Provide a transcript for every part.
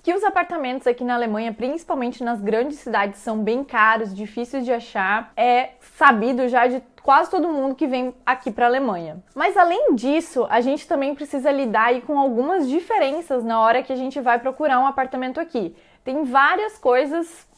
que os apartamentos aqui na Alemanha, principalmente nas grandes cidades, são bem caros, difíceis de achar. É sabido já de quase todo mundo que vem aqui para a Alemanha. Mas além disso, a gente também precisa lidar aí com algumas diferenças na hora que a gente vai procurar um apartamento aqui. Tem várias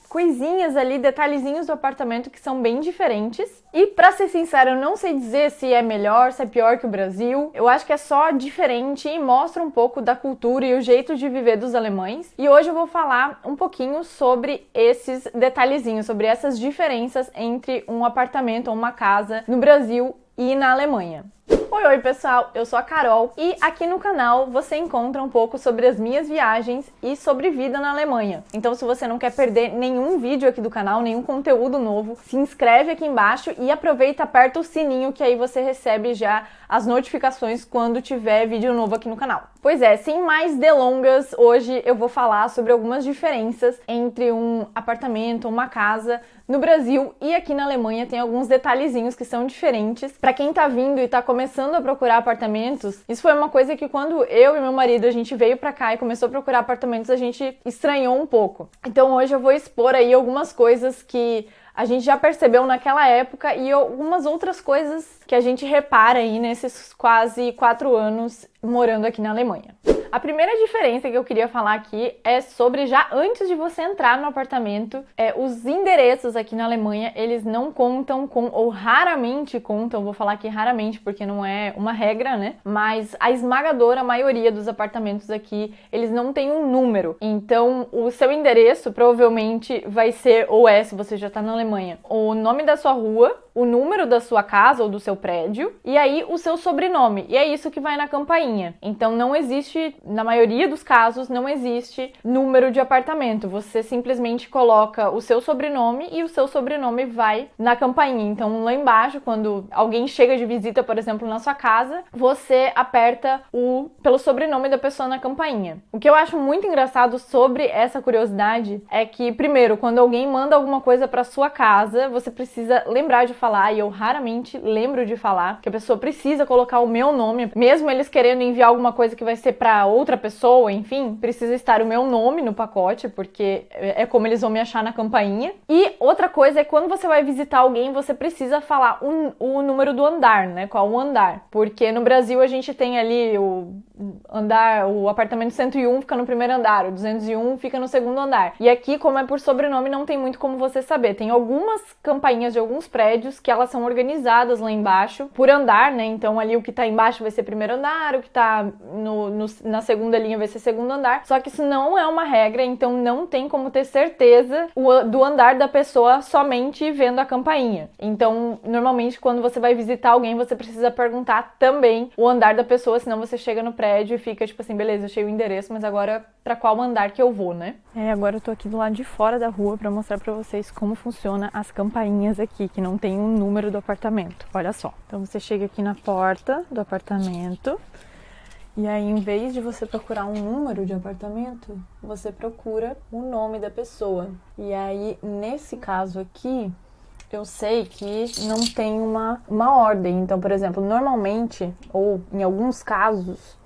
coisinhas ali, detalhezinhos do apartamento que são bem diferentes. E pra ser sincero, eu não sei dizer se é melhor, se é pior que o Brasil. Eu acho que é só diferente e mostra um pouco da cultura e o jeito de viver dos alemães. E hoje eu vou falar um pouquinho sobre esses detalhezinhos, sobre essas diferenças entre um apartamento ou uma casa no Brasil e na Alemanha. Oi pessoal, eu sou a Carol e aqui no canal você encontra um pouco sobre as minhas viagens e sobre vida na Alemanha. Então se você não quer perder nenhum vídeo aqui do canal, nenhum conteúdo novo, se inscreve aqui embaixo e aproveita, aperta o sininho que aí você recebe já as notificações quando tiver vídeo novo aqui no canal. Pois é, sem mais delongas, hoje eu vou falar sobre algumas diferenças entre um apartamento, uma casa no Brasil e aqui na Alemanha. Tem alguns detalhezinhos que são diferentes. Para quem tá vindo e tá começando a procurar apartamentos, isso foi uma coisa que quando eu e meu marido a gente veio pra cá e começou a procurar apartamentos, a gente estranhou um pouco. Então hoje eu vou expor aí algumas coisas que a gente já percebeu naquela época e algumas outras coisas que a gente repara aí nesses quase 4 anos morando aqui na Alemanha. A primeira diferença que eu queria falar aqui é sobre, já antes de você entrar no apartamento, os endereços aqui na Alemanha, eles não contam com, ou raramente contam, vou falar aqui raramente porque não é uma regra, né? Mas a esmagadora maioria dos apartamentos aqui, eles não têm um número. Então, o seu endereço provavelmente vai ser, ou se você já tá na Alemanha, o nome da sua rua, o número da sua casa ou do seu prédio, e aí o seu sobrenome. E é isso que vai na campainha. Então não existe, na maioria dos casos, não existe número de apartamento. Você simplesmente coloca o seu sobrenome e o seu sobrenome vai na campainha. Então lá embaixo, quando alguém chega de visita, por exemplo, na sua casa, você aperta pelo sobrenome da pessoa na campainha. O que eu acho muito engraçado sobre essa curiosidade é que, primeiro, quando alguém manda alguma coisa para sua casa, você precisa lembrar de falar, e eu raramente lembro de falar, que a pessoa precisa colocar o meu nome, mesmo eles querendo enviar alguma coisa que vai ser para outra pessoa, enfim, precisa estar o meu nome no pacote, porque é como eles vão me achar na campainha. E outra coisa é quando você vai visitar alguém, você precisa falar o número do andar, né? Qual o andar? Porque no Brasil a gente tem ali o apartamento 101 fica no primeiro andar, o 201 fica no segundo andar. E aqui, como é por sobrenome, não tem muito como você saber. Tem algumas campainhas de alguns prédios que elas são organizadas lá embaixo por andar, né? Então ali o que tá embaixo vai ser primeiro andar, o que tá na segunda linha vai ser segundo andar. Só que isso não é uma regra, então não tem como ter certeza do andar da pessoa somente vendo a campainha. Então, normalmente quando você vai visitar alguém, você precisa perguntar também o andar da pessoa, senão você chega no prédio e fica tipo assim, beleza, achei o endereço, mas agora pra qual andar que eu vou, né? Agora eu tô aqui do lado de fora da rua pra mostrar pra vocês como funciona as campainhas aqui, que não tem um número do apartamento. Olha só. Então você chega aqui na porta do apartamento e aí, em vez de você procurar um número de apartamento, você procura o nome da pessoa. E aí, nesse caso aqui, eu sei que não tem uma ordem. Então, por exemplo, normalmente, ou em alguns casos,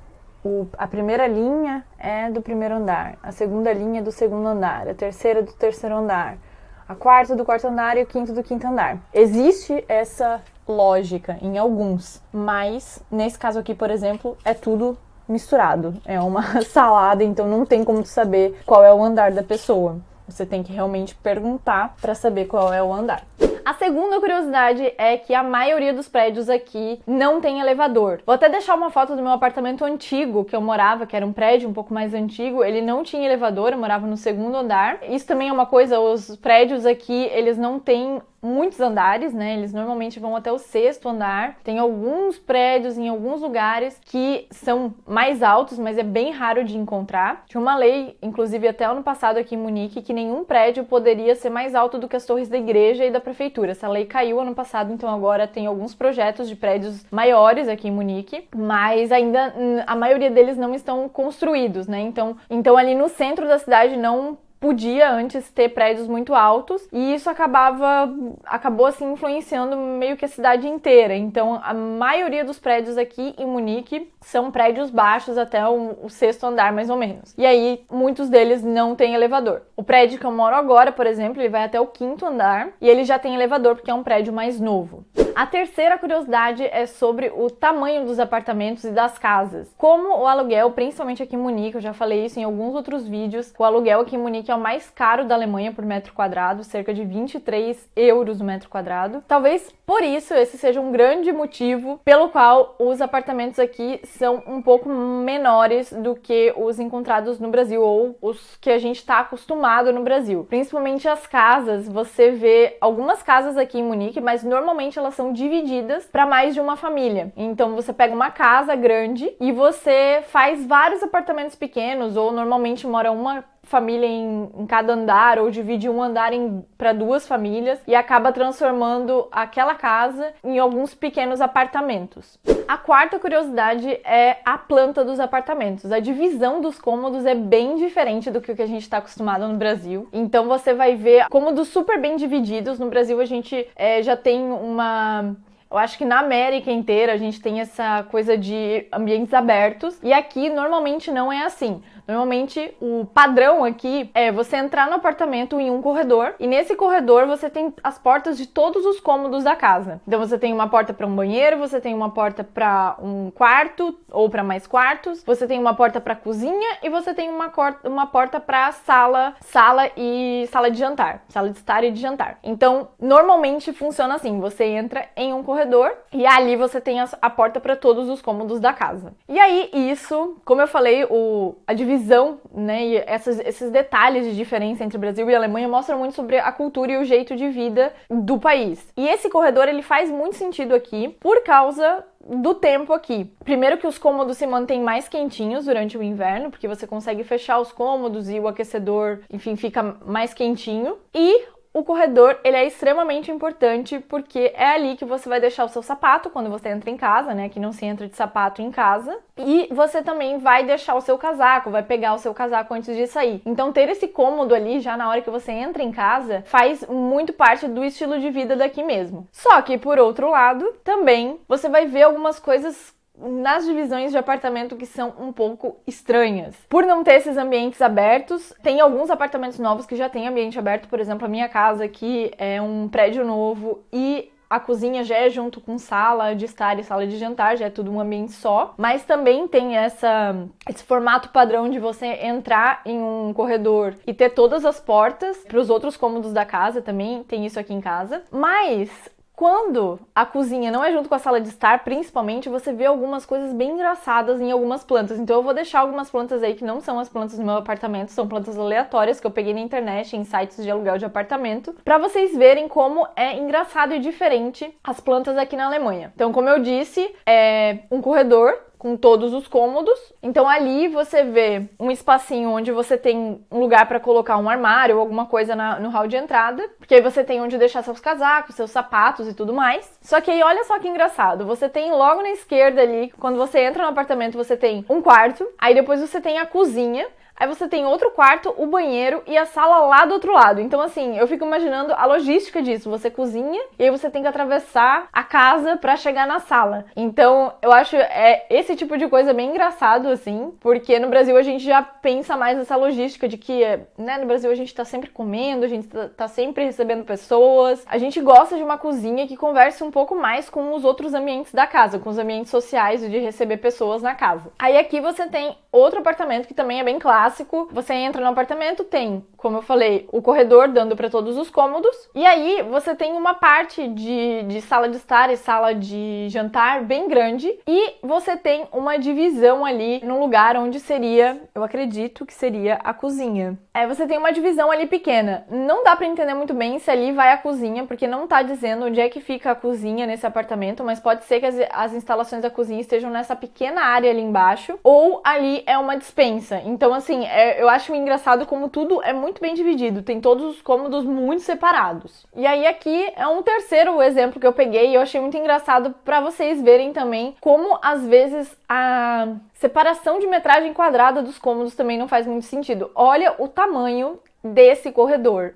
a primeira linha é do primeiro andar, a segunda linha é do segundo andar, a terceira é do terceiro andar, a quarta do quarto andar e o quinto do quinto andar. Existe essa lógica em alguns, mas nesse caso aqui, por exemplo, é tudo misturado. É uma salada, então não tem como saber qual é o andar da pessoa. Você tem que realmente perguntar para saber qual é o andar. A segunda curiosidade é que a maioria dos prédios aqui não tem elevador. Vou até deixar uma foto do meu apartamento antigo que eu morava, que era um prédio um pouco mais antigo. Ele não tinha elevador, eu morava no segundo andar. Isso também é uma coisa, os prédios aqui, eles não têm muitos andares, né? Eles normalmente vão até o sexto andar. Tem alguns prédios em alguns lugares que são mais altos, mas é bem raro de encontrar. Tinha uma lei, inclusive até ano passado aqui em Munique, que nenhum prédio poderia ser mais alto do que as torres da igreja e da prefeitura. Essa lei caiu ano passado, então agora tem alguns projetos de prédios maiores aqui em Munique, mas ainda a maioria deles não estão construídos, né? Então ali no centro da cidade não podia antes ter prédios muito altos e isso acabou assim influenciando meio que a cidade inteira. Então a maioria dos prédios aqui em Munique são prédios baixos até o sexto andar mais ou menos. E aí muitos deles não têm elevador. O prédio que eu moro agora, por exemplo, ele vai até o quinto andar e ele já tem elevador porque é um prédio mais novo. A terceira curiosidade é sobre o tamanho dos apartamentos e das casas. Como o aluguel, principalmente aqui em Munique, eu já falei isso em alguns outros vídeos, o aluguel aqui em Munique é o mais caro da Alemanha por metro quadrado, cerca de 23 euros o metro quadrado. Talvez por isso esse seja um grande motivo pelo qual os apartamentos aqui são um pouco menores do que os encontrados no Brasil ou os que a gente está acostumado no Brasil. Principalmente as casas, você vê algumas casas aqui em Munique, mas normalmente elas são divididas para mais de uma família. Então você pega uma casa grande e você faz vários apartamentos pequenos ou normalmente mora uma família em cada andar ou divide um andar para duas famílias e acaba transformando aquela casa em alguns pequenos apartamentos. A quarta curiosidade é a planta dos apartamentos. A divisão dos cômodos é bem diferente do que a gente está acostumado no Brasil. Então você vai ver cômodos super bem divididos. No Brasil a gente já tem eu acho que na América inteira a gente tem essa coisa de ambientes abertos e aqui normalmente não é assim. Normalmente o padrão aqui é você entrar no apartamento em um corredor e nesse corredor você tem as portas de todos os cômodos da casa. Então você tem uma porta para um banheiro, você tem uma porta para um quarto ou para mais quartos, você tem uma porta para cozinha e você tem uma porta para sala de jantar, sala de estar e de jantar. Então normalmente funciona assim, você entra em um corredor e ali você tem a porta para todos os cômodos da casa. E aí isso, como eu falei, a divisão, né, e esses detalhes de diferença entre Brasil e Alemanha mostram muito sobre a cultura e o jeito de vida do país. E esse corredor, ele faz muito sentido aqui por causa do tempo aqui. Primeiro que os cômodos se mantêm mais quentinhos durante o inverno, porque você consegue fechar os cômodos e o aquecedor, enfim, fica mais quentinho. E o corredor, ele é extremamente importante porque é ali que você vai deixar o seu sapato quando você entra em casa, né? Que não se entra de sapato em casa. E você também vai deixar o seu casaco, vai pegar o seu casaco antes de sair. Então ter esse cômodo ali já na hora que você entra em casa faz muito parte do estilo de vida daqui mesmo. Só que por outro lado, também você vai ver algumas coisas nas divisões de apartamento que são um pouco estranhas. Por não ter esses ambientes abertos, tem alguns apartamentos novos que já tem ambiente aberto, por exemplo, a minha casa aqui é um prédio novo e a cozinha já é junto com sala de estar e sala de jantar, já é tudo um ambiente só, mas também tem esse formato padrão de você entrar em um corredor e ter todas as portas para os outros cômodos da casa, também tem isso aqui em casa, mas quando a cozinha não é junto com a sala de estar, principalmente, você vê algumas coisas bem engraçadas em algumas plantas. Então eu vou deixar algumas plantas aí que não são as plantas do meu apartamento, são plantas aleatórias que eu peguei na internet, em sites de aluguel de apartamento, para vocês verem como é engraçado e diferente as plantas aqui na Alemanha. Então, como eu disse, é um corredor com todos os cômodos. Então ali você vê um espacinho onde você tem um lugar para colocar um armário ou alguma coisa no hall de entrada, porque aí você tem onde deixar seus casacos, seus sapatos e tudo mais. Só que aí olha só que engraçado, você tem logo na esquerda ali, quando você entra no apartamento, você tem um quarto, aí depois você tem a cozinha, aí você tem outro quarto, o banheiro e a sala lá do outro lado. Então, assim, eu fico imaginando a logística disso. Você cozinha e aí você tem que atravessar a casa pra chegar na sala. Então, eu acho esse tipo de coisa bem engraçado, assim, porque no Brasil a gente já pensa mais nessa logística de que, né, no Brasil a gente tá sempre comendo, a gente tá sempre recebendo pessoas. A gente gosta de uma cozinha que converse um pouco mais com os outros ambientes da casa, com os ambientes sociais e de receber pessoas na casa. Aí aqui você tem outro apartamento que também é bem clássico. Você entra no apartamento, tem, como eu falei, o corredor dando para todos os cômodos. E aí você tem uma parte de sala de estar e sala de jantar bem grande. E você tem uma divisão ali no lugar onde seria, eu acredito que seria a cozinha. Você tem uma divisão ali pequena. Não dá para entender muito bem se ali vai a cozinha, porque não tá dizendo onde é que fica a cozinha nesse apartamento, mas pode ser que as instalações da cozinha estejam nessa pequena área ali embaixo, ou ali é uma despensa. Então, assim, eu acho engraçado como tudo é muito bem dividido, tem todos os cômodos muito separados. E aí aqui é um terceiro exemplo que eu peguei e eu achei muito engraçado para vocês verem também como às vezes a separação de metragem quadrada dos cômodos também não faz muito sentido. Olha o tamanho desse corredor.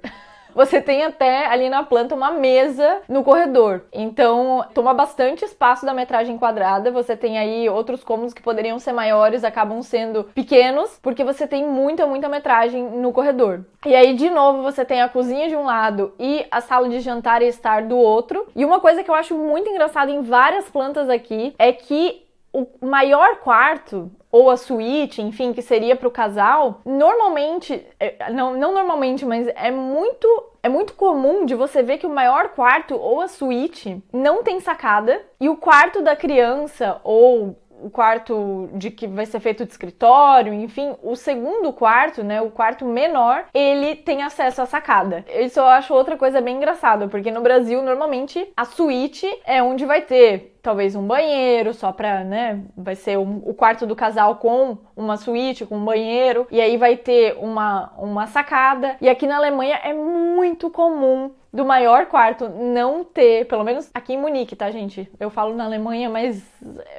Você tem até ali na planta uma mesa no corredor. Então, toma bastante espaço da metragem quadrada. Você tem aí outros cômodos que poderiam ser maiores, acabam sendo pequenos, porque você tem muita metragem no corredor. E aí, de novo, você tem a cozinha de um lado e a sala de jantar e estar do outro. E uma coisa que eu acho muito engraçada em várias plantas aqui é que o maior quarto, ou a suíte, enfim, que seria para o casal, normalmente, não normalmente, mas é muito comum de você ver que o maior quarto ou a suíte não tem sacada e o quarto da criança ou o quarto de que vai ser feito de escritório, enfim, o segundo quarto, né, o quarto menor, ele tem acesso à sacada. Isso eu acho outra coisa bem engraçada, porque no Brasil, normalmente, a suíte é onde vai ter talvez um banheiro, só pra, né, vai ser o quarto do casal com uma suíte, com um banheiro, e aí vai ter uma sacada. E aqui na Alemanha é muito comum do maior quarto não ter, pelo menos aqui em Munique, tá, gente? Eu falo na Alemanha, mas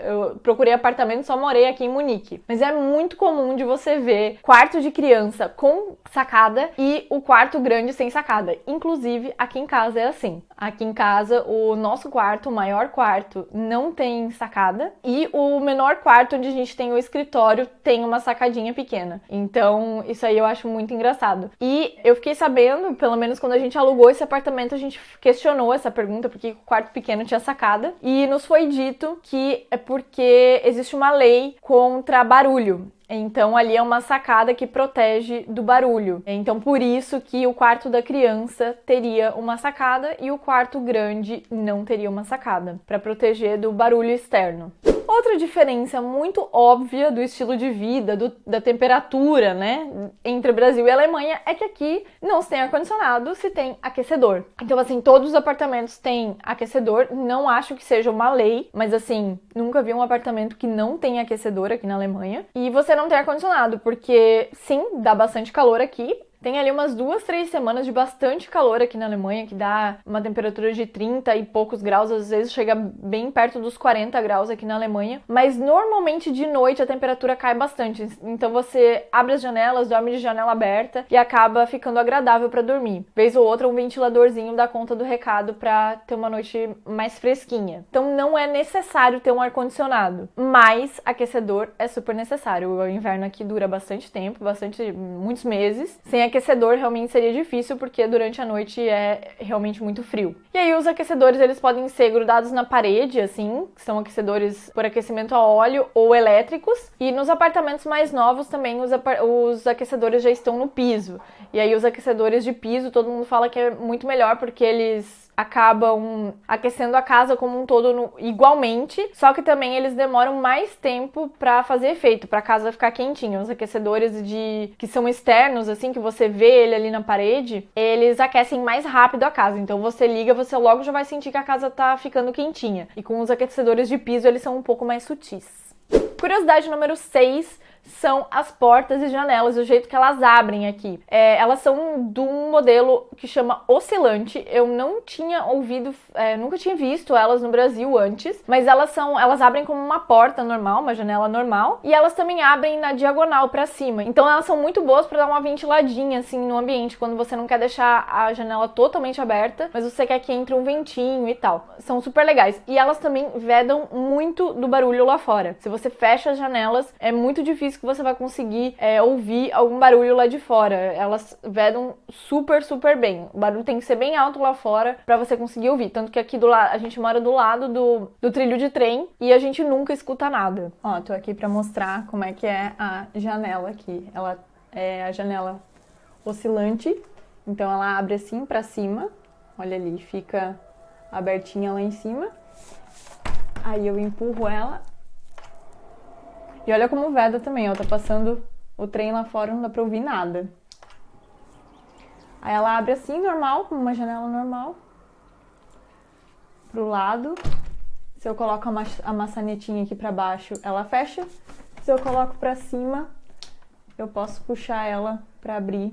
eu procurei apartamento, só morei aqui em Munique. Mas é muito comum de você ver quarto de criança com sacada e o quarto grande sem sacada. Inclusive, aqui em casa é assim. Aqui em casa, o nosso quarto, o maior quarto, não tem sacada. E o menor quarto, onde a gente tem o escritório, tem uma sacadinha pequena. Então, isso aí eu acho muito engraçado. E eu fiquei sabendo, pelo menos quando a gente alugou esse apartamento, a gente questionou essa pergunta, porque o quarto pequeno tinha sacada. E nos foi dito que é porque existe uma lei contra barulho. Então, ali é uma sacada que protege do barulho. Então, por isso que o quarto da criança teria uma sacada e o quarto grande não teria uma sacada, para proteger do barulho externo. Outra diferença muito óbvia do estilo de vida, da temperatura, né, entre Brasil e Alemanha, é que aqui não se tem ar-condicionado, se tem aquecedor. Então, assim, todos os apartamentos têm aquecedor. Não acho que seja uma lei, mas, assim, nunca vi um apartamento que não tem aquecedor aqui na Alemanha. E você não tem ar-condicionado, porque, sim, dá bastante calor aqui. Tem ali umas 2-3 semanas de bastante calor aqui na Alemanha, que dá uma temperatura de 30 e poucos graus, às vezes chega bem perto dos 40 graus aqui na Alemanha. Mas normalmente de noite a temperatura cai bastante, então você abre as janelas, dorme de janela aberta e acaba ficando agradável para dormir. Vez ou outra um ventiladorzinho dá conta do recado para ter uma noite mais fresquinha. Então não é necessário ter um ar-condicionado, mas aquecedor é super necessário. O inverno aqui dura bastante tempo, muitos meses. Sem aquecedor realmente seria difícil, porque durante a noite é realmente muito frio. E aí os aquecedores, eles podem ser grudados na parede, assim, que são aquecedores por aquecimento a óleo ou elétricos. E nos apartamentos mais novos também os aquecedores já estão no piso. E aí os aquecedores de piso, todo mundo fala que é muito melhor, porque eles acabam aquecendo a casa como um todo igualmente, só que também eles demoram mais tempo para fazer efeito, para a casa ficar quentinha. Os aquecedores que são externos, assim, que você vê ele ali na parede, eles aquecem mais rápido a casa. Então você liga, você logo já vai sentir que a casa tá ficando quentinha. E com os aquecedores de piso, eles são um pouco mais sutis. Curiosidade número 6 são as portas e janelas, o jeito que elas abrem aqui. Elas são de um modelo que chama oscilante. Eu não tinha ouvido, nunca tinha visto elas no Brasil antes, mas elas abrem como uma porta normal, uma janela normal, e elas também abrem na diagonal para cima. Então elas são muito boas para dar uma ventiladinha assim no ambiente, quando você não quer deixar a janela totalmente aberta, mas você quer que entre um ventinho e tal. São super legais. E elas também vedam muito do barulho lá fora. Se você fecha as janelas, é muito difícil que você vai conseguir ouvir algum barulho lá de fora. Elas vedam super bem. O barulho tem que ser bem alto lá fora pra você conseguir ouvir. Tanto que aqui a gente mora do lado do trilho de trem e a gente nunca escuta nada. Ó, tô aqui pra mostrar como é que é a janela aqui. Ela é a janela oscilante, então ela abre assim pra cima. Olha ali, fica abertinha lá em cima. Aí eu empurro ela. E olha como veda também, ó, tá passando o trem lá fora, não dá pra ouvir nada. Aí ela abre assim, normal, como uma janela normal, pro lado. Se eu coloco a maçanetinha aqui pra baixo, ela fecha. Se eu coloco pra cima, eu posso puxar ela pra abrir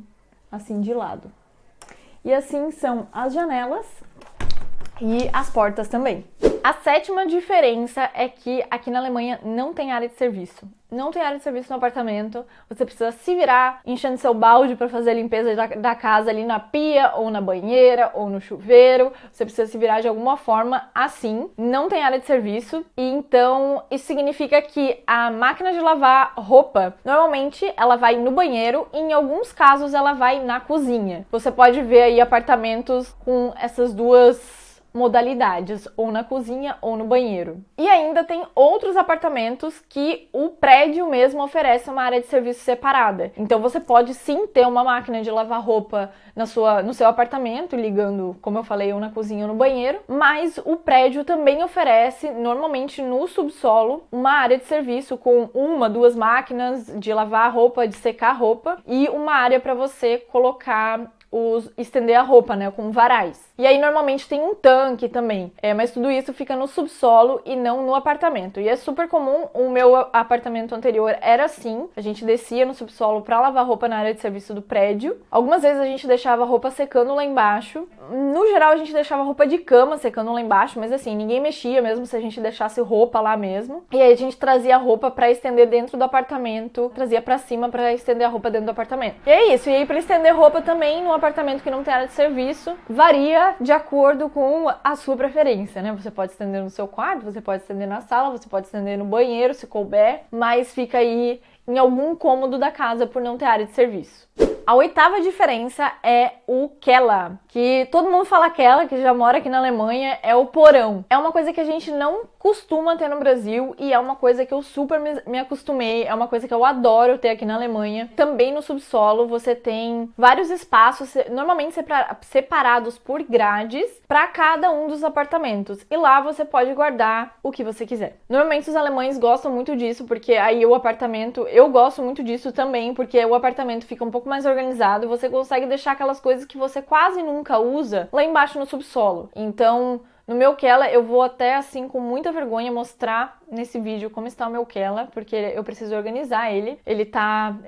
assim de lado. E assim são as janelas e as portas também. A sétima diferença é que aqui na Alemanha não tem área de serviço. Não tem área de serviço no apartamento, você precisa se virar enchendo seu balde para fazer a limpeza da casa ali na pia, ou na banheira, ou no chuveiro. Você precisa se virar de alguma forma assim. Não tem área de serviço, e então isso significa que a máquina de lavar roupa, normalmente ela vai no banheiro e em alguns casos ela vai na cozinha. Você pode ver aí apartamentos com essas duas modalidades, ou na cozinha ou no banheiro. E ainda tem outros apartamentos que o prédio mesmo oferece uma área de serviço separada. Então você pode sim ter uma máquina de lavar roupa no seu apartamento, ligando, como eu falei, ou na cozinha ou no banheiro, mas o prédio também oferece, normalmente no subsolo, uma área de serviço com uma, duas máquinas de lavar roupa, de secar roupa, e uma área para você colocar estender a roupa, né, com varais. E aí normalmente tem um tanque também, mas tudo isso fica no subsolo e não no apartamento. E é super comum, o meu apartamento anterior era assim, a gente descia no subsolo para lavar roupa na área de serviço do prédio. Algumas vezes a gente deixava a roupa secando lá embaixo. No geral a gente deixava a roupa de cama secando lá embaixo, mas assim, ninguém mexia mesmo se a gente deixasse roupa lá mesmo. E aí a gente trazia a roupa para estender dentro do apartamento, trazia para cima para estender a roupa dentro do apartamento. E é isso, e aí para estender roupa também no apartamento que não tem área de serviço, varia de acordo com a sua preferência, né? Você pode estender no seu quarto, você pode estender na sala, você pode estender no banheiro, se couber, mas fica aí em algum cômodo da casa por não ter área de serviço. A oitava diferença é o Keller, que todo mundo fala Keller, que já mora aqui na Alemanha, é o porão. É uma coisa que a gente não costuma ter no Brasil e é uma coisa que eu super me acostumei, é uma coisa que eu adoro ter aqui na Alemanha. Também no subsolo você tem vários espaços, normalmente separados por grades, para cada um dos apartamentos. E lá você pode guardar o que você quiser. Normalmente os alemães gostam muito disso, porque aí o apartamento, eu gosto muito disso também, porque o apartamento fica um pouco mais organizado, você consegue deixar aquelas coisas que você quase nunca usa lá embaixo no subsolo. Então, no meu Keller, eu vou até assim com muita vergonha mostrar nesse vídeo como está o meu Keller, porque eu preciso organizar ele.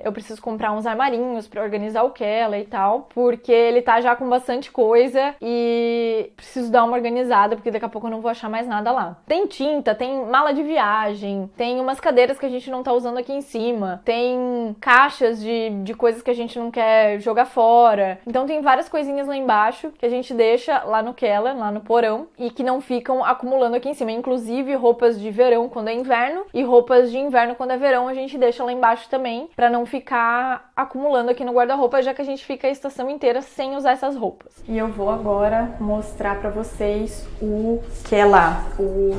Eu preciso comprar uns armarinhos para organizar o Keller e tal, porque ele tá já com bastante coisa e preciso dar uma organizada, porque daqui a pouco eu não vou achar mais nada lá. Tem tinta, tem mala de viagem, tem umas cadeiras que a gente não tá usando aqui em cima, tem caixas de coisas que a gente não quer jogar fora. Então tem várias coisinhas lá embaixo que a gente deixa lá no Keller, lá no porão, e que não ficam acumulando aqui em cima. Inclusive roupas de verão quando é inverno e roupas de inverno quando é verão a gente deixa lá embaixo também, pra não ficar acumulando aqui no guarda-roupa, já que a gente fica a estação inteira sem usar essas roupas. E eu vou agora mostrar pra vocês o Keller, o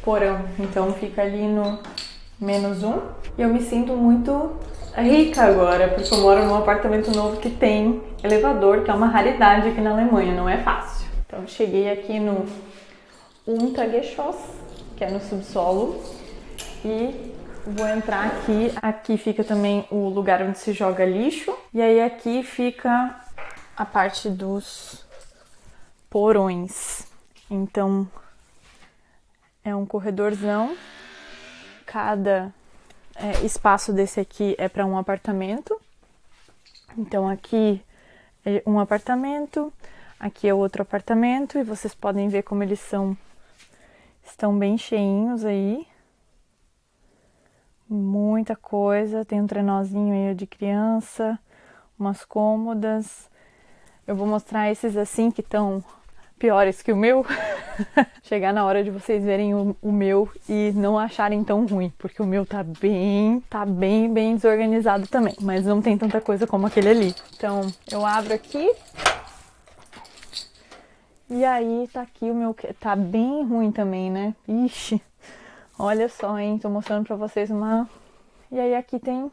porão. Então fica ali no -1. E eu me sinto muito rica agora, porque eu moro num apartamento novo que tem elevador, que é uma raridade aqui na Alemanha, não é fácil. Então cheguei aqui no Untergeschoss, que é no subsolo, e vou entrar aqui. Aqui fica também o lugar onde se joga lixo, e aí aqui fica a parte dos porões. Então é um corredorzão, cada espaço desse aqui é para um apartamento. Então aqui é um apartamento, aqui é outro apartamento, e vocês podem ver como eles estão bem cheinhos aí. Muita coisa, tem um trenózinho aí de criança, umas cômodas. Eu vou mostrar esses assim que estão piores que o meu. Chegar na hora de vocês verem o meu e não acharem tão ruim, porque o meu tá bem desorganizado também, mas não tem tanta coisa como aquele ali. Então eu abro aqui. E aí tá aqui o meu, tá bem ruim também, né? Ixi, olha só, hein? Tô mostrando pra vocês uma... E aí aqui tem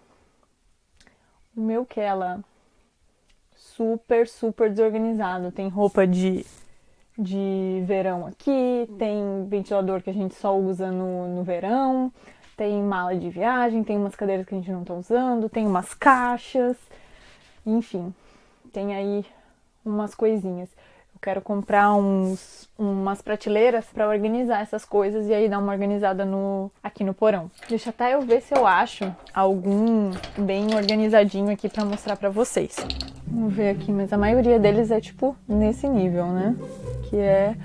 o meu Keller, super desorganizado. Tem roupa de verão aqui, tem ventilador que a gente só usa no verão, tem mala de viagem, tem umas cadeiras que a gente não tá usando, tem umas caixas, enfim, tem aí umas coisinhas. Quero comprar umas prateleiras para organizar essas coisas e aí dar uma organizada aqui no porão. Deixa até eu ver se eu acho algum bem organizadinho aqui para mostrar para vocês. Vamos ver aqui, mas a maioria deles é tipo nesse nível, né? Que é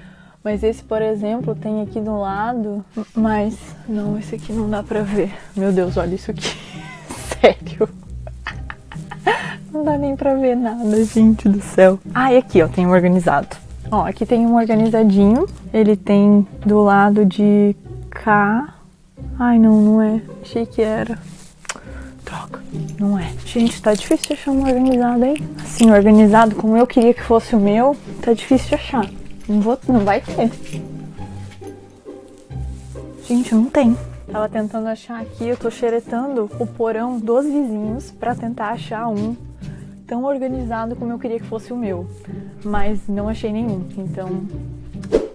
Mas esse, por exemplo, tem aqui do lado, mas não, esse aqui não dá pra ver. Meu Deus, olha isso aqui. Sério. Não dá nem pra ver nada, gente do céu. Ah, e aqui, ó, tem um organizado. Ó, aqui tem um organizadinho. Ele tem do lado de cá. Ai, não, não é. Achei que era. Droga, não é. Gente, tá difícil de achar um organizado, hein? Assim, organizado como eu queria que fosse o meu, tá difícil de achar. Não vai ter. Gente, não tem. Tava tentando achar aqui, eu tô xeretando o porão dos vizinhos pra tentar achar um tão organizado como eu queria que fosse o meu. Mas não achei nenhum, então...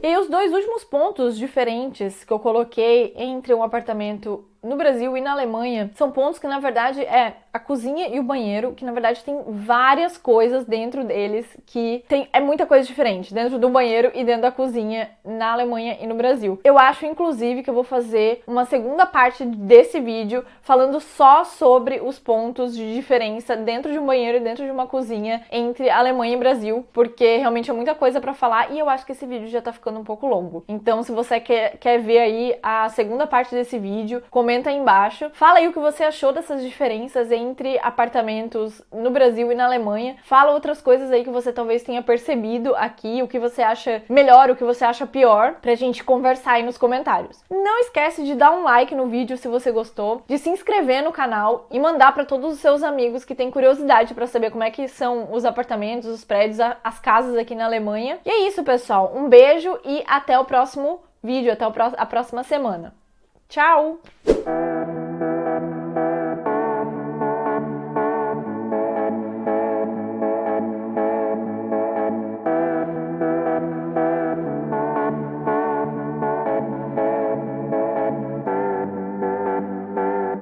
E os dois últimos pontos diferentes que eu coloquei entre um apartamento no Brasil e na Alemanha são pontos que, na verdade, é a cozinha e o banheiro, que, na verdade, tem várias coisas dentro deles que é muita coisa diferente dentro do banheiro e dentro da cozinha na Alemanha e no Brasil. Eu acho, inclusive, que eu vou fazer uma segunda parte desse vídeo falando só sobre os pontos de diferença dentro de um banheiro e dentro de uma cozinha entre Alemanha e Brasil, porque realmente é muita coisa pra falar e eu acho que esse vídeo já tá ficando um pouco longo. Então, se você quer ver aí a segunda parte desse vídeo, comenta aí embaixo. Fala aí o que você achou dessas diferenças entre apartamentos no Brasil e na Alemanha. Fala outras coisas aí que você talvez tenha percebido aqui, o que você acha melhor, o que você acha pior, pra gente conversar aí nos comentários. Não esquece de dar um like no vídeo se você gostou, de se inscrever no canal e mandar pra todos os seus amigos que têm curiosidade pra saber como é que são os apartamentos, os prédios, as casas aqui na Alemanha. E é isso, pessoal. Um beijo e até o próximo vídeo, até a próxima semana. Tchau!